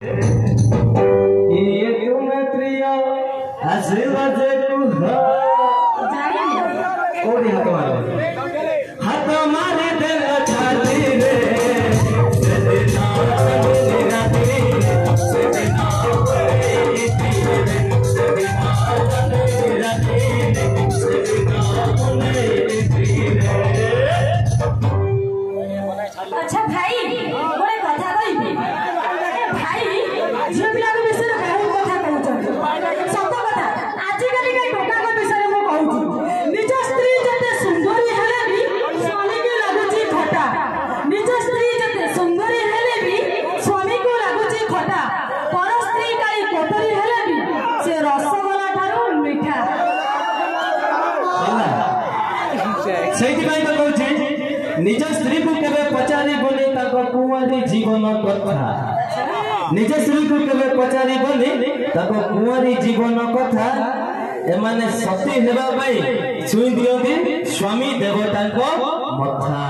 ये तुम्हें प्रिया आशीर्वाद कुहा कोड़ी हाथ मारे दिल छाती रे सजना राती सजना अच्छा भाई गोटे कथा कहबी भाई झियो पिला विषय बहुत कथा कहउछ सत कथा आजिकल के टोका के विषय में कहउछ निज स्त्री जते सुंदरी हेले भी स्वामी के लागुची खटा निज स्त्री जते सुंदरी हेले भी स्वामी को लागुची खटा पर स्त्री काई कोटरी हेले भी से रसगोला ठारू मीठा सेठी भाई तो कहउछ निज स्त्री को केबे पचारी बोली ताको कुंवारी जीवन कथा निज स्त्री को केबे पचारी बोली ताको कुंवारी जीवन कथा एमाने सती हेबा भाई छुई दियंती स्वामी देवता को मथा